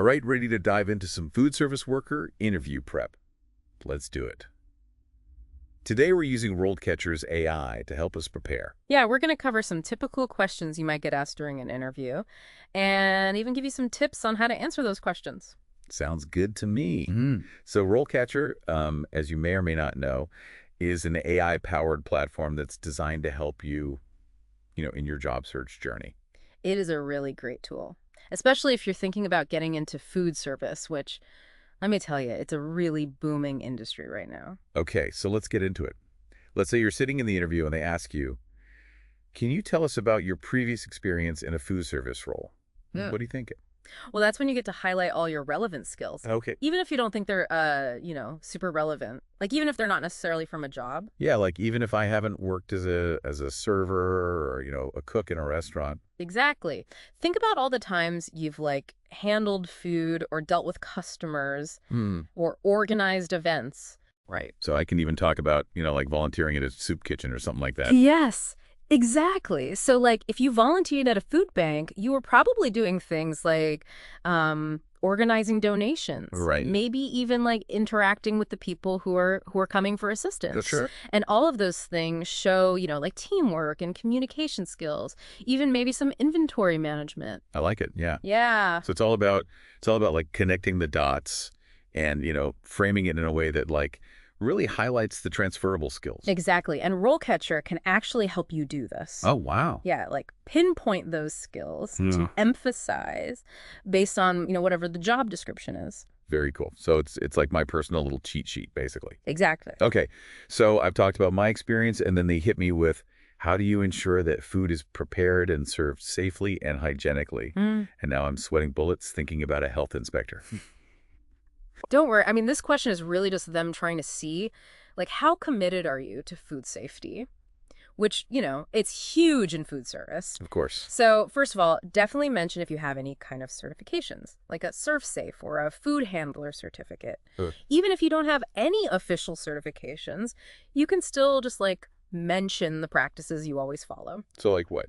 All right, ready to dive into some food service worker interview prep. Let's do it. Today we're using RoleCatcher's AI to help us prepare. Yeah, we're going to cover some typical questions you might get asked during an interview and even give you some tips on how to answer those questions. Sounds good to me. So RoleCatcher, as you may or may not know, is an AI-powered platform that's designed to help you, in your job search journey. It is a really great tool, especially if you're thinking about getting into food service, which, let me tell you, it's a really booming industry right now. Okay, so let's get into it. Let's say you're sitting in the interview and they ask you, can you tell us about your previous experience in a food service role? Yeah. What do you think? Well, that's when you get to highlight all your relevant skills. Okay. Even if you don't think they're, super relevant. Like, even if they're not necessarily from a job. Yeah, like even if I haven't worked as a server or, a cook in a restaurant. Exactly. Think about all the times you've, handled food or dealt with customers or organized events. Right. So I can even talk about, like volunteering at a soup kitchen or something like that. Yes, exactly. So, if you volunteered at a food bank, you were probably doing things like organizing donations. Right. Maybe even, interacting with the people who are coming for assistance. Sure. And all of those things show, teamwork and communication skills, even maybe some inventory management. I like it. Yeah. Yeah. So it's all about like connecting the dots and, framing it in a way that really highlights the transferable skills. Exactly. And RoleCatcher can actually help you do this. Oh, wow. Yeah, pinpoint those skills to emphasize based on, whatever the job description is. Very cool. So it's like my personal little cheat sheet, basically. Exactly. Okay. So I've talked about my experience, and then they hit me with, how do you ensure that food is prepared and served safely and hygienically? And now I'm sweating bullets thinking about a health inspector. Don't worry. I mean, this question is really just them trying to see, how committed are you to food safety? Which, it's huge in food service. Of course. So, first of all, definitely mention if you have any kind of certifications, like a ServSafe or a food handler certificate. Even if you don't have any official certifications, you can still just, mention the practices you always follow. So, like what?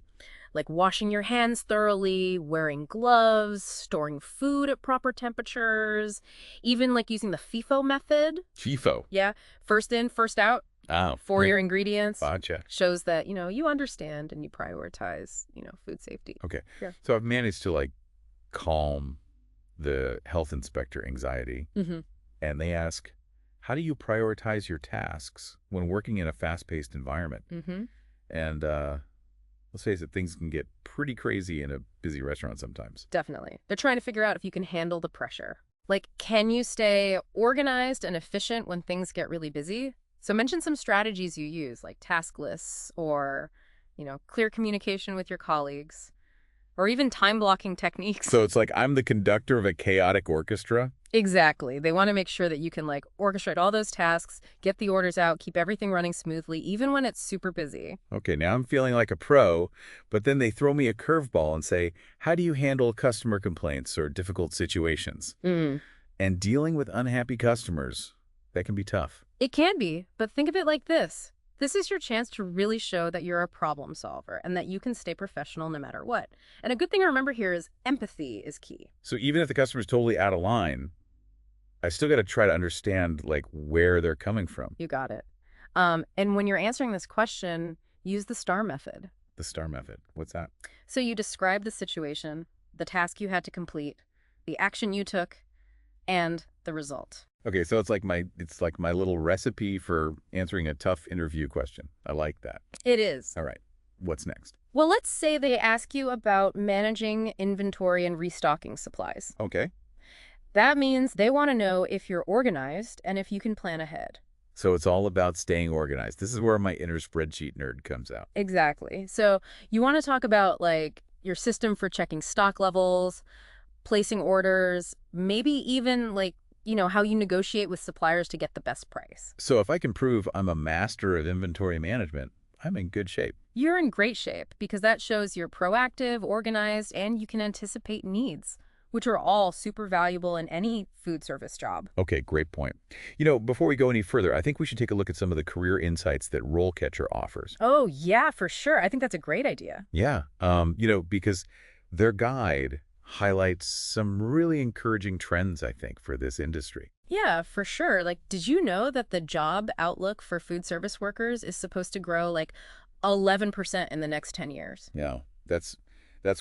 Like washing your hands thoroughly, wearing gloves, storing food at proper temperatures, even using the FIFO method. FIFO? Yeah. First in, first out. Oh. For your ingredients. Gotcha. Shows that, you understand and you prioritize, food safety. Okay. Yeah. So I've managed to calm the health inspector anxiety. And they ask, how do you prioritize your tasks when working in a fast-paced environment? And let's face it, things can get pretty crazy in a busy restaurant sometimes. Definitely. They're trying to figure out if you can handle the pressure. Can you stay organized and efficient when things get really busy? So mention some strategies you use, like task lists or, clear communication with your colleagues, or even time blocking techniques. So it's like I'm the conductor of a chaotic orchestra? Exactly. They want to make sure that you can orchestrate all those tasks, get the orders out, keep everything running smoothly, even when it's super busy. Okay, now I'm feeling like a pro, but then they throw me a curveball and say, how do you handle customer complaints or difficult situations? And dealing with unhappy customers, that can be tough. It can be, but think of it like this. This is your chance to really show that you're a problem solver and that you can stay professional no matter what. And a good thing to remember here is empathy is key. So even if the customer's totally out of line, I still got to try to understand where they're coming from. You got it. And when you're answering this question, use the STAR method. The STAR method. What's that? So you describe the situation, the task you had to complete, the action you took, and the result. Okay, so it's like my little recipe for answering a tough interview question. I like that. It is. All right. What's next? Well, let's say they ask you about managing inventory and restocking supplies. Okay. That means they want to know if you're organized and if you can plan ahead. So it's all about staying organized. This is where my inner spreadsheet nerd comes out. Exactly. So you want to talk about your system for checking stock levels, placing orders, maybe even how you negotiate with suppliers to get the best price. So if I can prove I'm a master of inventory management, I'm in good shape. You're in great shape because that shows you're proactive, organized, and you can anticipate needs, which are all super valuable in any food service job. Okay, great point. Before we go any further, I think we should take a look at some of the career insights that RoleCatcher offers. Oh, yeah, for sure. I think that's a great idea. Yeah, because their guide highlights some really encouraging trends, I think, for this industry. Yeah, for sure. Like, did you know that the job outlook for food service workers is supposed to grow like 11% in the next 10 years? Yeah, that's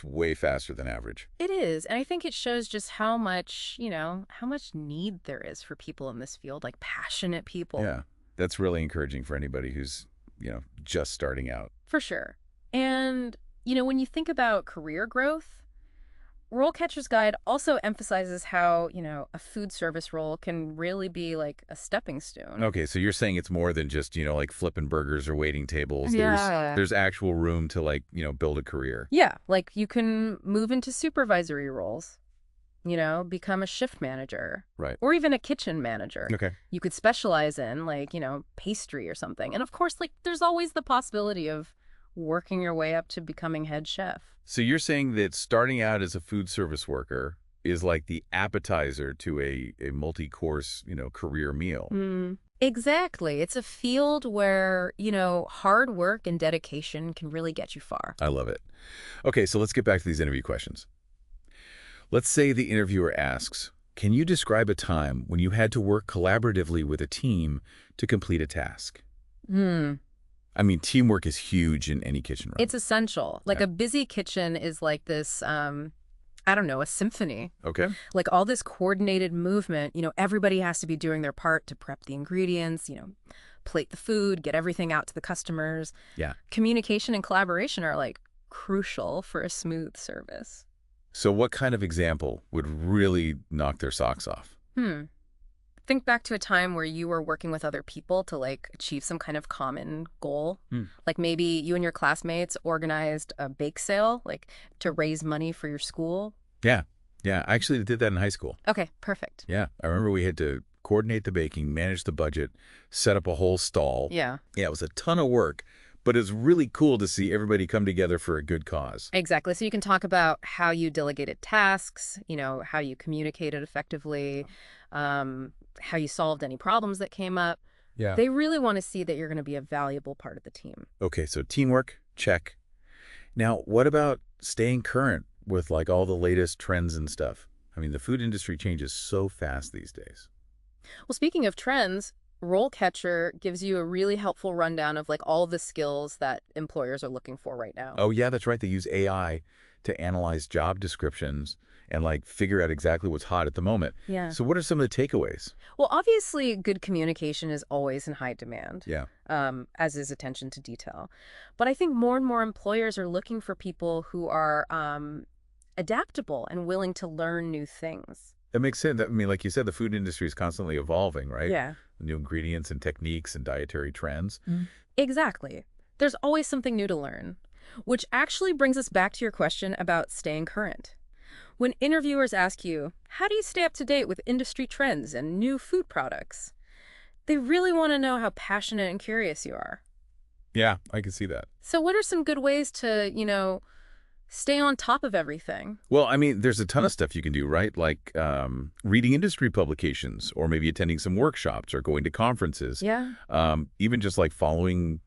way faster than average. It is. And I think it shows just how much, how much need there is for people in this field, like passionate people. Yeah, that's really encouraging for anybody who's, just starting out. For sure. And, when you think about career growth, RoleCatcher's Guide also emphasizes how, a food service role can really be like a stepping stone. Okay, so you're saying it's more than just, like flipping burgers or waiting tables. Yeah. There's actual room to like, build a career. Yeah, like you can move into supervisory roles, become a shift manager. Right. Or even a kitchen manager. Okay. You could specialize in like, pastry or something. And of course, like there's always the possibility of working your way up to becoming head chef. So you're saying that starting out as a food service worker is like the appetizer to a multi-course, career meal. Exactly. It's a field where, hard work and dedication can really get you far. I love it. Okay, so let's get back to these interview questions. Let's say the interviewer asks, can you describe a time when you had to work collaboratively with a team to complete a task? I mean, teamwork is huge in any kitchen, right? It's essential. Like a busy kitchen is like this, I don't know, a symphony. Okay. Like all this coordinated movement, everybody has to be doing their part to prep the ingredients, plate the food, get everything out to the customers. Yeah. Communication and collaboration are like crucial for a smooth service. So what kind of example would really knock their socks off? Think back to a time where you were working with other people to like achieve some kind of common goal. Like maybe you and your classmates organized a bake sale, like to raise money for your school. Yeah. Yeah. I actually did that in high school. Okay, perfect. Yeah. I remember we had to coordinate the baking, manage the budget, set up a whole stall. Yeah. Yeah, it was a ton of work, but it's really cool to see everybody come together for a good cause. Exactly. So you can talk about how you delegated tasks, how you communicated effectively, how you solved any problems that came up. Yeah. They really want to see that you're going to be a valuable part of the team. Okay, so teamwork, check. Now, what about staying current with like all the latest trends and stuff? I mean, the food industry changes so fast these days. Well, speaking of trends, RoleCatcher gives you a really helpful rundown of like all the skills that employers are looking for right now. Oh, yeah, that's right. They use AI to analyze job descriptions and like figure out exactly what's hot at the moment. Yeah. So what are some of the takeaways? Well, obviously, good communication is always in high demand. Yeah. As is attention to detail. But I think more and more employers are looking for people who are adaptable and willing to learn new things. That makes sense. I mean, like you said, the food industry is constantly evolving, right? Yeah. New ingredients and techniques and dietary trends. Exactly. There's always something new to learn, which actually brings us back to your question about staying current. When interviewers ask you, how do you stay up to date with industry trends and new food products? They really want to know how passionate and curious you are. Yeah, I can see that. So what are some good ways to, stay on top of everything? Well, I mean, there's a ton of stuff you can do, right? Like reading industry publications or maybe attending some workshops or going to conferences. Yeah. Even just like following,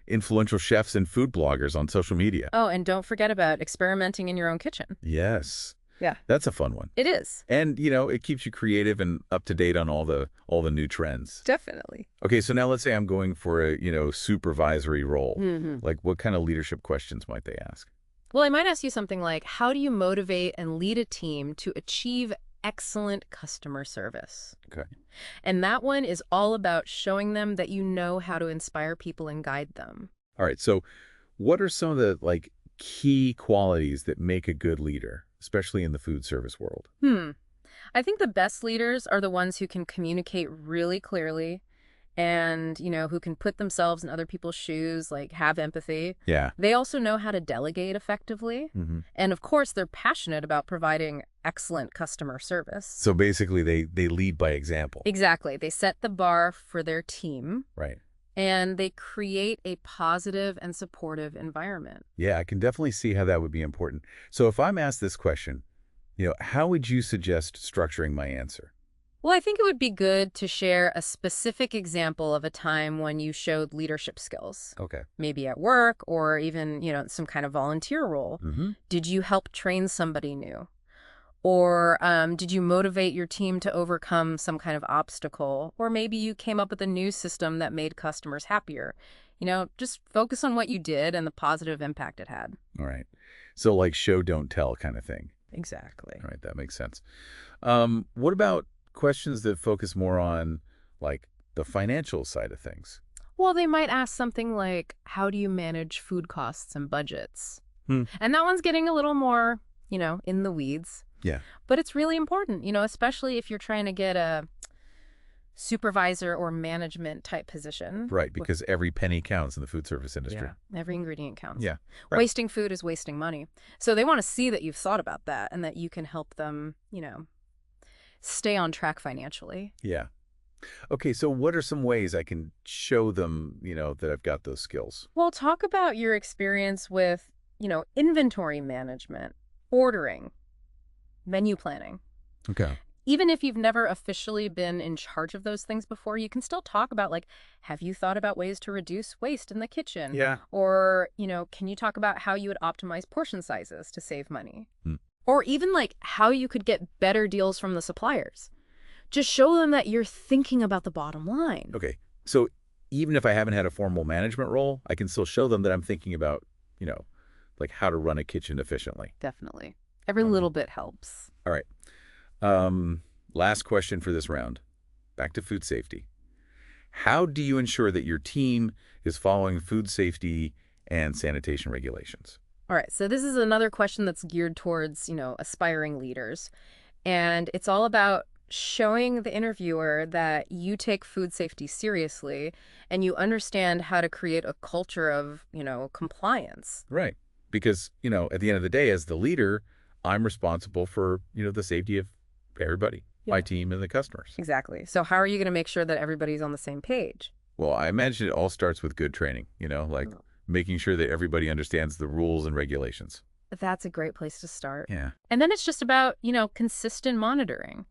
influential chefs and food bloggers on social media. Oh, and don't forget about experimenting in your own kitchen. Yes. Yeah. That's a fun one. It is. And, it keeps you creative and up to date on all the new trends. Definitely. Okay, so now let's say I'm going for a, supervisory role. Like what kind of leadership questions might they ask? Well, I might ask you something like, how do you motivate and lead a team to achieve excellent customer service? Okay. And that one is all about showing them that you know how to inspire people and guide them. All right, so what are some of the like key qualities that make a good leader, especially in the food service world? I think the best leaders are the ones who can communicate really clearly and, who can put themselves in other people's shoes, like have empathy. Yeah. They also know how to delegate effectively. And of course, they're passionate about providing excellent customer service. So basically they lead by example. Exactly. They set the bar for their team. Right. And they create a positive and supportive environment. Yeah, I can definitely see how that would be important. So if I'm asked this question, how would you suggest structuring my answer? Well, I think it would be good to share a specific example of a time when you showed leadership skills. Okay. Maybe at work or even, some kind of volunteer role. Did you help train somebody new? Or did you motivate your team to overcome some kind of obstacle? Or maybe you came up with a new system that made customers happier. Just focus on what you did and the positive impact it had. All right. So like show, don't tell kind of thing. Exactly. All right, that makes sense. What about questions that focus more on like the financial side of things? Well, they might ask something like, how do you manage food costs and budgets? Hmm. And that one's getting a little more, in the weeds. Yeah. But it's really important, especially if you're trying to get a supervisor or management type position. Right, because every penny counts in the food service industry. Yeah, every ingredient counts. Yeah. Right. Wasting food is wasting money. So they want to see that you've thought about that and that you can help them, stay on track financially. Yeah. Okay, so what are some ways I can show them, that I've got those skills? Well, talk about your experience with, inventory management, ordering, menu planning. Okay. Even if you've never officially been in charge of those things before, you can still talk about, like, have you thought about ways to reduce waste in the kitchen? Yeah. Or, can you talk about how you would optimize portion sizes to save money? Hmm. Or even, like, how you could get better deals from the suppliers. Just show them that you're thinking about the bottom line. Okay. So even if I haven't had a formal management role, I can still show them that I'm thinking about, like how to run a kitchen efficiently. Definitely. Every little bit helps. All right. Last question for this round. Back to food safety. How do you ensure that your team is following food safety and sanitation regulations? All right. So this is another question that's geared towards, aspiring leaders. And it's all about showing the interviewer that you take food safety seriously and you understand how to create a culture of, compliance. Right. Because, at the end of the day, as the leader, I'm responsible for, the safety of everybody, my team and the customers. Exactly. So how are you going to make sure that everybody's on the same page? Well, I imagine it all starts with good training, like making sure that everybody understands the rules and regulations. That's a great place to start. Yeah. And then it's just about, consistent monitoring,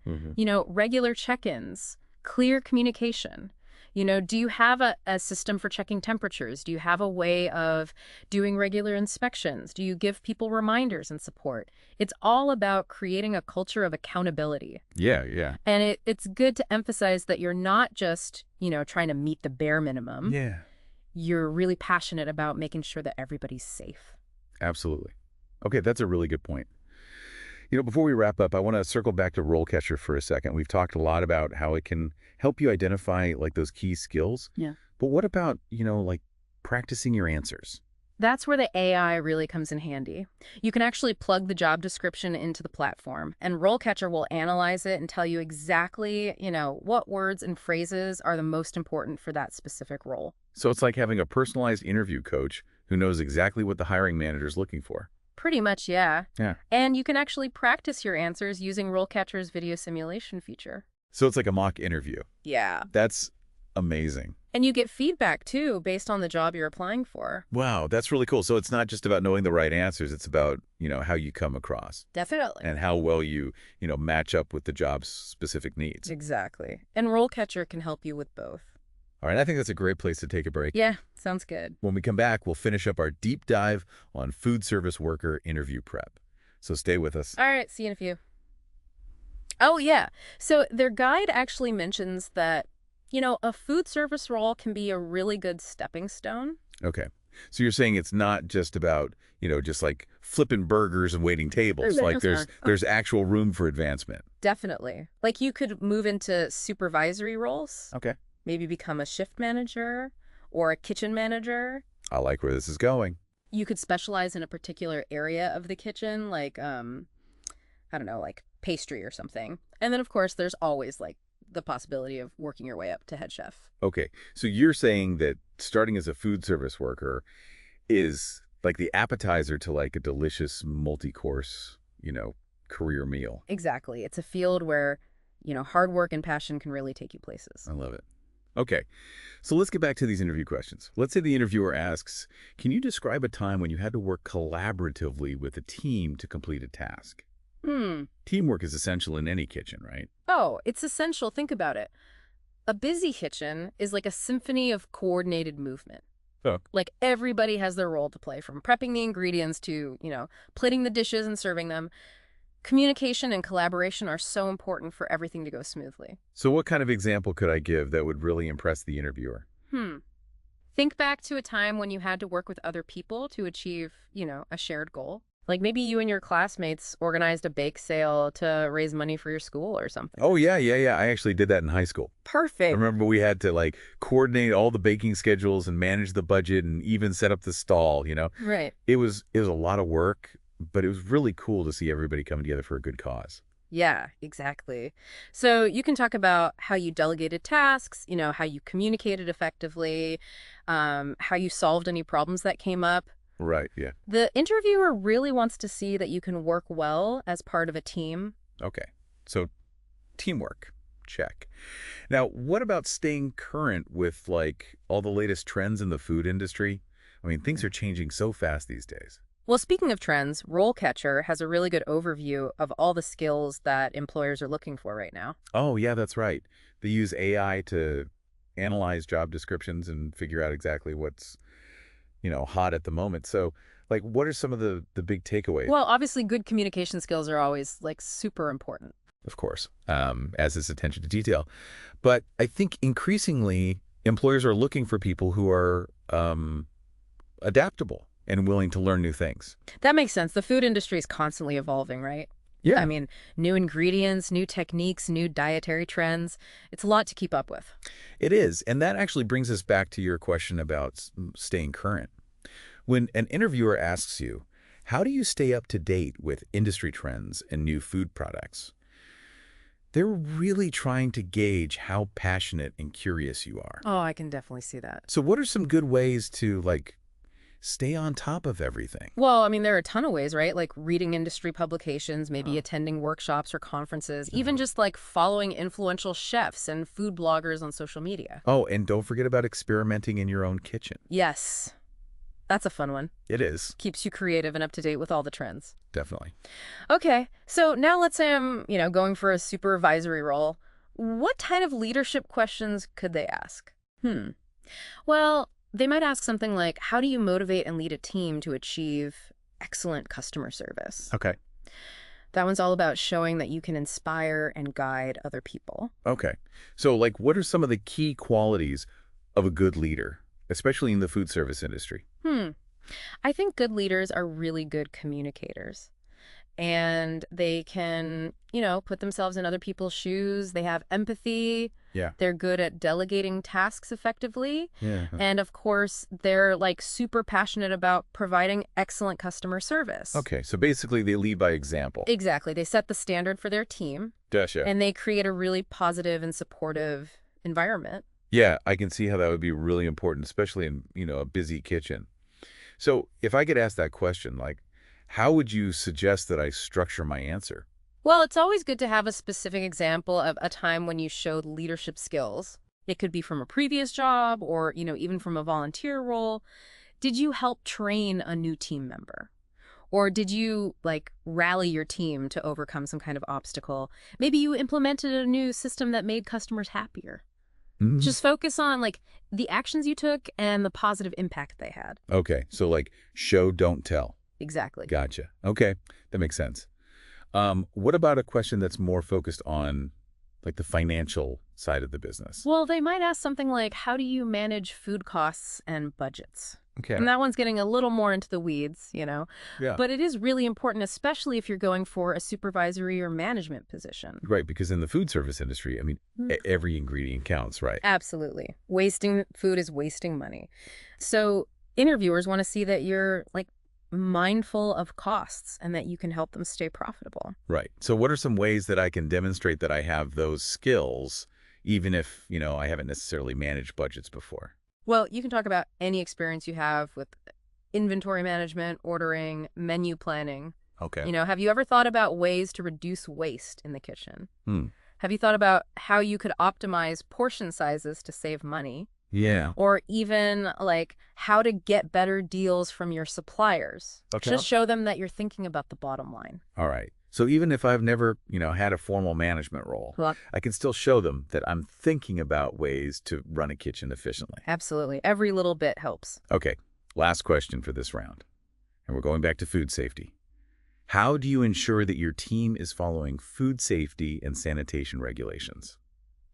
regular check-ins, clear communication. Do you have a system for checking temperatures? Do you have a way of doing regular inspections? Do you give people reminders and support? It's all about creating a culture of accountability. Yeah, yeah. And it's good to emphasize that you're not just, trying to meet the bare minimum. Yeah. You're really passionate about making sure that everybody's safe. Absolutely. Okay, that's a really good point. Before we wrap up, I want to circle back to RoleCatcher for a second. We've talked a lot about how it can help you identify like those key skills. Yeah. But what about, like practicing your answers? That's where the AI really comes in handy. You can actually plug the job description into the platform, and RoleCatcher will analyze it and tell you exactly, what words and phrases are the most important for that specific role. So it's like having a personalized interview coach who knows exactly what the hiring manager is looking for. Pretty much, yeah. Yeah. And you can actually practice your answers using RoleCatcher's video simulation feature. So it's like a mock interview. Yeah. That's amazing. And you get feedback, too, based on the job you're applying for. Wow, that's really cool. So it's not just about knowing the right answers. It's about, how you come across. Definitely. And how well you, match up with the job's specific needs. Exactly. And RoleCatcher can help you with both. All right, I think that's a great place to take a break. Yeah, sounds good. When we come back, we'll finish up our deep dive on food service worker interview prep. So stay with us. All right, see you in a few. Oh, yeah. So their guide actually mentions that, a food service role can be a really good stepping stone. Okay. So you're saying it's not just about, just like flipping burgers and waiting tables. Like there's actual room for advancement. Definitely. Like you could move into supervisory roles. Okay. Maybe become a shift manager or a kitchen manager. I like where this is going. You could specialize in a particular area of the kitchen, like, I don't know, like pastry or something. And then, of course, there's always, like, the possibility of working your way up to head chef. Okay. So you're saying that starting as a food service worker is like the appetizer to like a delicious multi-course, career meal. Exactly. It's a field where, hard work and passion can really take you places. I love it. Okay, so let's get back to these interview questions. Let's say the interviewer asks, can you describe a time when you had to work collaboratively with a team to complete a task? Teamwork is essential in any kitchen, right? Oh, it's essential. Think about it. A busy kitchen is like a symphony of coordinated movement. Oh. Like everybody has their role to play, from prepping the ingredients to, plating the dishes and serving them. Communication and collaboration are so important for everything to go smoothly. So what kind of example could I give that would really impress the interviewer? Hmm. Think back to a time when you had to work with other people to achieve, a shared goal. Like maybe you and your classmates organized a bake sale to raise money for your school or something. Oh, yeah, yeah, yeah. I actually did that in high school. I Perfect. remember we had to like coordinate all the baking schedules and manage the budget and even set up the stall. Right. It was a lot of work, but it was really cool to see everybody coming together for a good cause. Yeah, exactly. So you can talk about how you delegated tasks, how you communicated effectively, how you solved any problems that came up. Right, yeah. The interviewer really wants to see that you can work well as part of a team. Okay. So teamwork, check. Now, what about staying current with like all the latest trends in the food industry? I mean, things are changing so fast these days. Well, speaking of trends, RoleCatcher has a really good overview of all the skills that employers are looking for right now. Oh, yeah, that's right. They use AI to analyze job descriptions and figure out exactly what's, hot at the moment. So, like, what are some of the big takeaways? Well, obviously, good communication skills are always like super important. Of course, as is attention to detail. But I think increasingly employers are looking for people who are adaptable and willing to learn new things. That makes sense. The food industry is constantly evolving, right? I Yeah, mean, new ingredients, new techniques, new dietary trends. It's a lot to keep up with. it is. And that actually brings us back to your question about staying current. When an interviewer asks you, how do you stay up to date with industry trends and new food products? They're really trying to gauge how passionate and curious you are. Oh, I can definitely see that. So what are some good ways to, like, stay on top of everything? Well, I mean, there are a ton of ways, right? Like reading industry publications, maybe Uh, attending workshops or conferences, even uh, just like following influential chefs and food bloggers on social media. Oh, and don't forget about experimenting in your own kitchen. Yes, that's a fun one. It is, Keeps you creative and up to date with all the trends. definitely. Okay, so now let's say I'm, going for a supervisory role. What kind of leadership questions could they ask? Well, they might ask something like, how do you motivate and lead a team to achieve excellent customer service? Okay. That one's all about showing that you can inspire and guide other people. Okay. So, like, what are some of the key qualities of a good leader, especially in the food service industry? Hmm. I think good leaders are really good communicators. And they can, put themselves in other people's shoes. They have empathy. Yeah. They're good at delegating tasks effectively. Yeah. And of course, they're like super passionate about providing excellent customer service. Okay. So basically, they lead by example. Exactly. They set the standard for their team Gotcha. and they create a really positive and supportive environment. Yeah, I can see how that would be really important, especially in, a busy kitchen. So if I could ask that question, like, how would you suggest that I structure my answer? Well, it's always good to have a specific example of a time when you showed leadership skills. It could be from a previous job or, even from a volunteer role. Did you help train a new team member? Or did you, like, rally your team to overcome some kind of obstacle? Maybe you implemented a new system that made customers happier. Mhm. Just focus on, like, the actions you took and the positive impact they had. Okay, so like show, don't tell. Exactly. Gotcha. Okay, that makes sense. What about a question that's more focused on like the financial side of the business? Well, they might ask something like, how do you manage food costs and budgets? Okay. And that one's getting a little more into the weeds, Yeah. But it is really important, especially if you're going for a supervisory or management position. Right, because in the food service industry, I mean, Mm. every ingredient counts, right? Absolutely. Wasting food is wasting money. So interviewers want to see that you're like mindful of costs and that you can help them stay profitable. Right. So what are some ways that I can demonstrate that I have those skills, even if, I haven't necessarily managed budgets before? Well, you can talk about any experience you have with inventory management, ordering, menu planning. Okay. Have you ever thought about ways to reduce waste in the kitchen? Hmm. Have you thought about how you could optimize portion sizes to save money? Yeah. Or even like how to get better deals from your suppliers? Okay. Just show them that you're thinking about the bottom line. All right. So even if I've never, had a formal management role, Well, I can still show them that I'm thinking about ways to run a kitchen efficiently. absolutely. Every little bit helps. Okay. Last question for this round. And we're going back to food safety. How do you ensure that your team is following food safety and sanitation regulations?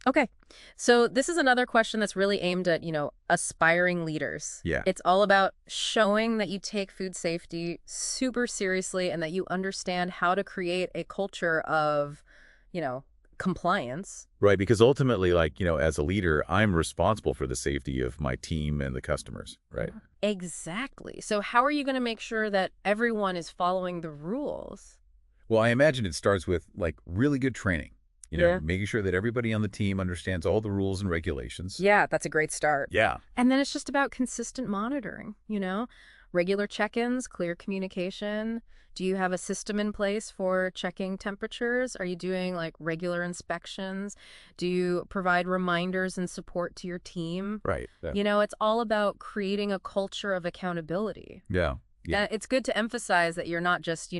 Okay. So this is another question that's really aimed at, aspiring leaders. Yeah. It's all about showing that you take food safety super seriously and that you understand how to create a culture of, you know, compliance. Right, because ultimately, as a leader, I'm responsible for the safety of my team and the customers, right? Exactly. So how are you going to make sure that everyone is following the rules? Well, I imagine it starts with, really good training, Yeah. making sure that everybody on the team understands all the rules and regulations. Yeah, that's a great start. Yeah. And then it's just about consistent monitoring, regular check-ins, clear communication. Do you have a system in place for checking temperatures? Are you doing like regular inspections? Do you provide reminders and support to your team? Right. Yeah. It's all about creating a culture of accountability. Yeah. Yeah. And it's good to emphasize that you're not just,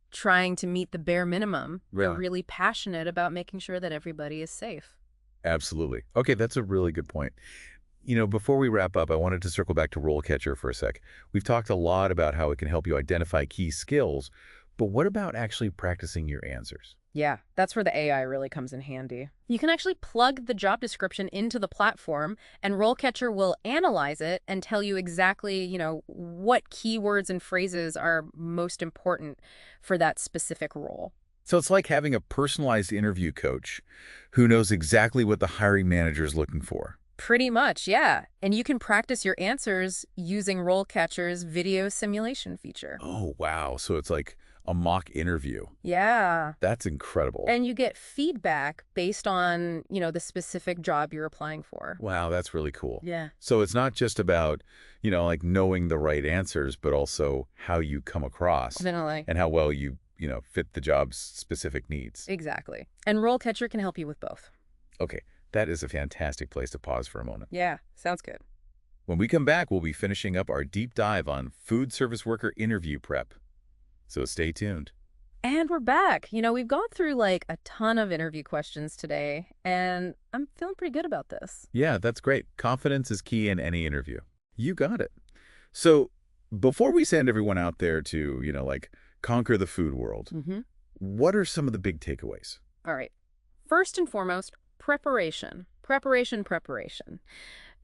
trying to meet the bare minimum. You're Yeah. really passionate about making sure that everybody is safe. Absolutely. Okay, that's a really good point. Before we wrap up, I wanted to circle back to RoleCatcher for a sec. We've talked a lot about how it can help you identify key skills, but what about actually practicing your answers? Yeah, that's where the AI really comes in handy. You can actually plug the job description into the platform, and RoleCatcher will analyze it and tell you exactly, what keywords and phrases are most important for that specific role. So it's like having a personalized interview coach who knows exactly what the hiring manager is looking for. Pretty much, yeah. And you can practice your answers using RoleCatcher's video simulation feature. Oh, wow. So it's like a mock interview. Yeah. That's incredible. And you get feedback based on, the specific job you're applying for. Wow, that's really cool. Yeah. So it's not just about, knowing the right answers, but also how you come across Definitely. and how well you, fit the job's specific needs. Exactly. And RoleCatcher can help you with both. Okay, that is a fantastic place to pause for a moment. Yeah, sounds good. When we come back, we'll be finishing up our deep dive on food service worker interview prep. So stay tuned. And we're back. We've gone through like a ton of interview questions today, and I'm feeling pretty good about this. Yeah, that's great. Confidence is key in any interview. You got it. So before we send everyone out there to, conquer the food world, what are some of the big takeaways? All right. First and foremost, preparation. Preparation.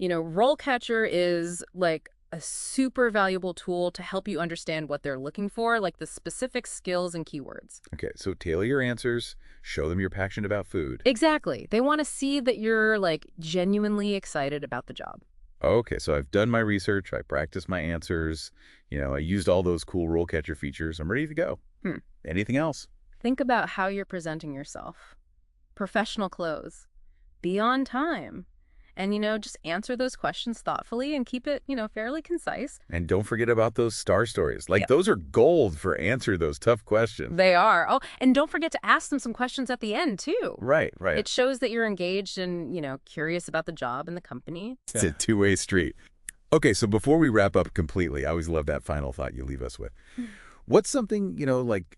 RoleCatcher is like a super valuable tool to help you understand what they're looking for, like the specific skills and keywords. Okay, so tailor your answers, show them you're passionate about food. Exactly. They want to see that you're like genuinely excited about the job. Okay, so I've done my research, I practiced my answers, I used all those cool RoleCatcher features. I'm ready to go. Anything else? Think about how you're presenting yourself. Professional clothes. Be on time. And, just answer those questions thoughtfully and keep it, fairly concise. And don't forget about those star stories. Yep. Those are gold for answering those tough questions. They are. Oh, and don't forget to ask them some questions at the end, too. Right. It shows that you're engaged and, curious about the job and the company. It's a two-way street. Okay, so before we wrap up completely, I always love that final thought you leave us with. What's something,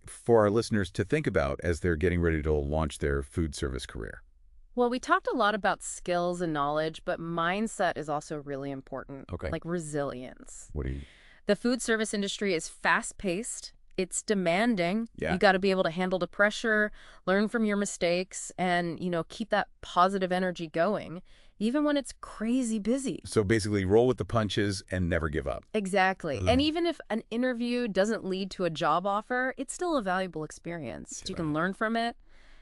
for our listeners to think about as they're getting ready to launch their food service career? Well, we talked a lot about skills and knowledge, but mindset is also really important. Okay. Like resilience. What do you... The food service industry is fast-paced. It's demanding. Yeah. You got to be able to handle the pressure, learn from your mistakes, and, keep that positive energy going, even when it's crazy busy. So basically roll with the punches and never give up. Exactly. And even if an interview doesn't lead to a job offer, it's still a valuable experience. You can learn from it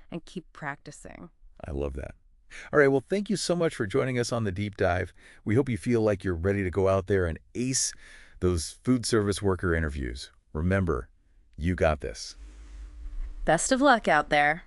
and keep practicing. I love that. All right, well, thank you so much for joining us on the deep dive. We hope you feel like you're ready to go out there and ace those food service worker interviews. Remember, you got this. Best of luck out there.